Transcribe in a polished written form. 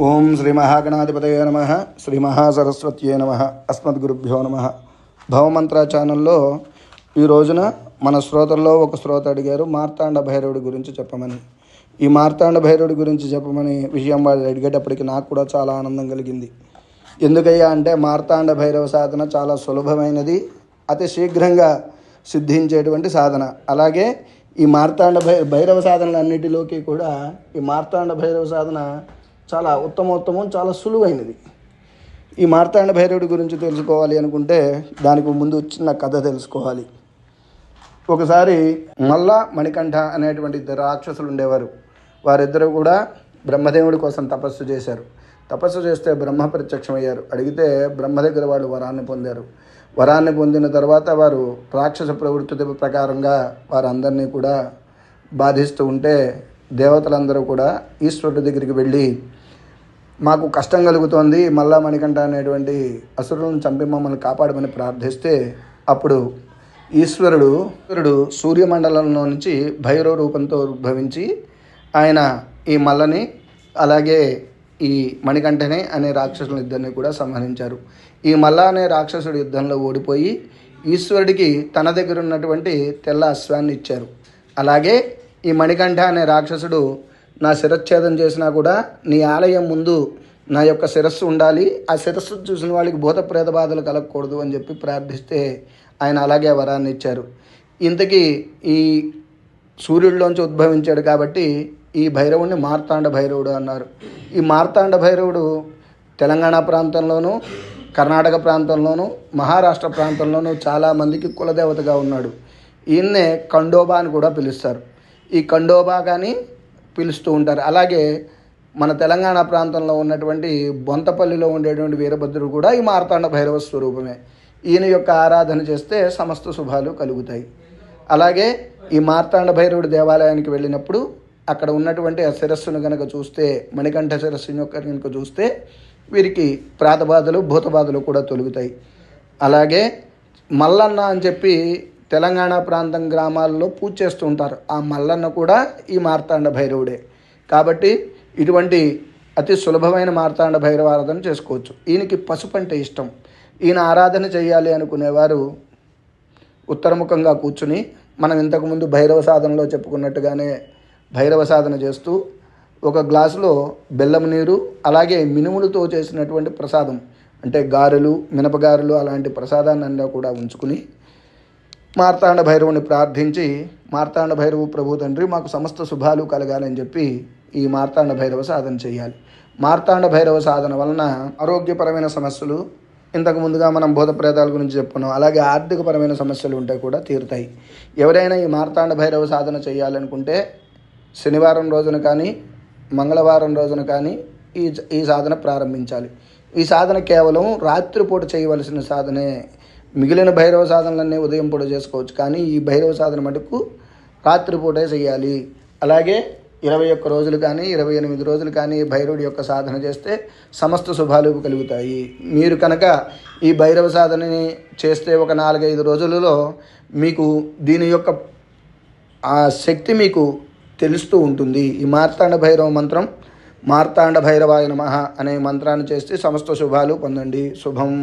ఓం శ్రీ మహాగణాధిపతయే నమః. శ్రీ మహాసరస్వత్యే నమః. అస్మద్గురుభ్యో నమః. భవమంత్ర ఛానల్లో ఈ రోజున మన శ్రోతల్లో ఒక శ్రోత అడిగారు మార్తాండ భైరవుడి గురించి చెప్పమని. ఈ మార్తాండ భైరవుడి గురించి చెప్పమని విషయం వాళ్ళు అడిగేటప్పటికి నాకు కూడా చాలా ఆనందం కలిగింది. ఎందుకయ్యా అంటే మార్తాండ భైరవ సాధన చాలా సులభమైనది, అతి శీఘ్రంగా సిద్ధించేటువంటి సాధన. అలాగే ఈ మార్తాండ భైరవ సాధనలన్నిటిలోకి కూడా ఈ మార్తాండ భైరవ సాధన చాలా ఉత్తమోత్తమం, చాలా సులువైనది. ఈ మార్తాండ భైరవుడి గురించి తెలుసుకోవాలి అనుకుంటే దానికి ముందు చిన్న కథ తెలుసుకోవాలి. ఒకసారి మల్ల మణికంఠ అనేటువంటి ఇద్దరు రాక్షసులు ఉండేవారు. వారిద్దరూ కూడా బ్రహ్మదేవుడి కోసం తపస్సు చేశారు. తపస్సు చేస్తే బ్రహ్మ ప్రత్యక్షమయ్యారు. అడిగితే బ్రహ్మ దగ్గర వాళ్ళు వరాన్ని పొందారు. వరాన్ని పొందిన తర్వాత వారు రాక్షస ప్రవృత్తి ప్రకారంగా వారందరినీ కూడా బాధిస్తూ ఉంటే దేవతలందరూ కూడా ఈశ్వరుడి దగ్గరికి వెళ్ళి, మాకు కష్టం కలుగుతోంది, మల్లా మణికంఠ అనేటువంటి అసురులను చంపి మమ్మల్ని కాపాడమని ప్రార్థిస్తే అప్పుడు ఈశ్వరుడు సూర్యమండలంలో నుంచి భైరవ రూపంతో ఉద్భవించి ఆయన ఈ మల్లని అలాగే ఈ మణికంఠని అనే రాక్షసుల ఇద్దరిని కూడా సంహరించారు. ఈ మల్ల అనే రాక్షసుడి యుద్ధంలో ఓడిపోయి ఈశ్వరుడికి తన దగ్గర ఉన్నటువంటి తెల్ల అశ్వాన్ని ఇచ్చారు. అలాగే ఈ మణికంఠ అనే రాక్షసుడు, నా శిరచ్ఛేదం చేసినా కూడా నీ ఆలయం ముందు నా యొక్క శిరస్సు ఉండాలి, ఆ శిరస్సు చూసిన వాళ్ళకి భూత ప్రేత బాధలు కలగకూడదు అని చెప్పి ప్రార్థిస్తే ఆయన అలాగే వరాన్ని ఇచ్చారు. ఇంతకీ ఈ సూర్యుడిలోంచి ఉద్భవించాడు కాబట్టి ఈ భైరవుడిని మార్తాండ భైరవుడు అన్నారు. ఈ మార్తాండ భైరవుడు తెలంగాణ ప్రాంతంలోనూ, కర్ణాటక ప్రాంతంలోనూ, మహారాష్ట్ర ప్రాంతంలోనూ చాలామందికి కులదేవతగా ఉన్నాడు. ఈయన్నే ఖండోబా అని కూడా పిలుస్తారు. ఈ ఖండోబా కానీ పిలుస్తూ ఉంటారు. అలాగే మన తెలంగాణ ప్రాంతంలో ఉన్నటువంటి బొంతపల్లిలో ఉండేటువంటి వీరభద్రుడు కూడా ఈ మార్తాండ భైరవ స్వరూపమే. ఈయన యొక్క ఆరాధన చేస్తే సమస్త శుభాలు కలుగుతాయి. అలాగే ఈ మార్తాండ భైరవుడి దేవాలయానికి వెళ్ళినప్పుడు అక్కడ ఉన్నటువంటి ఆ శిరస్సును కనుక చూస్తే, మణికంఠ శిరస్సును యొక్క కనుక చూస్తే వీరికి ప్రాతబాధలు భూతబాధలు కూడా తొలుగుతాయి. అలాగే మల్లన్న అని చెప్పి తెలంగాణ ప్రాంతం గ్రామాల్లో పూజ చేస్తూ ఉంటారు. ఆ మల్లన్న కూడా ఈ మార్తాండ భైరవుడే. కాబట్టి ఇటువంటి అతి సులభమైన మార్తాండ భైరవ ఆరాధన చేసుకోవచ్చు. ఈయనకి పసుపు అంటే ఇష్టం. ఈయన ఆరాధన చేయాలి అనుకునేవారు ఉత్తరముఖంగా కూర్చుని, మనం ఇంతకుముందు భైరవ సాధనలో చెప్పుకున్నట్టుగానే భైరవ సాధన చేస్తూ ఒక గ్లాసులో బెల్లం నీరు అలాగే మినుములతో చేసినటువంటి ప్రసాదం అంటే గారెలు, మినపగారెలు అలాంటి ప్రసాదాన్ని అన్నా కూడా ఉంచుకుని మార్తాండ భైరవుని ప్రార్థించి, మార్తాండ భైరవు ప్రభు తండ్రి మాకు సమస్త శుభాలు కలగాలని చెప్పి ఈ మార్తాండ భైరవ సాధన చేయాలి. మార్తాండ భైరవ సాధన వలన ఆరోగ్యపరమైన సమస్యలు, ఇంతకు ముందుగా మనం భూత ప్రేతాల గురించి చెప్పుకున్నాం, అలాగే ఆర్థికపరమైన సమస్యలు ఉంటే కూడా తీరుతాయి. ఎవరైనా ఈ మార్తాండ భైరవ సాధన చేయాలనుకుంటే శనివారం రోజున కానీ మంగళవారం రోజున కానీ ఈ సాధన ప్రారంభించాలి. ఈ సాధన కేవలం రాత్రిపూట చేయవలసిన సాధనే. మిగిలిన భైరవ సాధనలన్నీ ఉదయం పూట చేసుకోవచ్చు, కానీ ఈ భైరవ సాధన మటుకు రాత్రిపూటే చేయాలి. అలాగే 21 రోజులు కానీ 28 రోజులు కానీ భైరవుడి యొక్క సాధన చేస్తే సమస్త శుభాలు కలుగుతాయి. మీరు కనుక ఈ భైరవ సాధనని చేస్తే ఒక 4-5 రోజులలో మీకు దీని యొక్క ఆ శక్తి మీకు తెలుస్తూ ఉంటుంది. ఈ మార్తాండ భైరవ మంత్రం, మార్తాండ భైరవాయ నమః అనే మంత్రాన్ని చేస్తే సమస్త శుభాలు పొందండి. శుభం.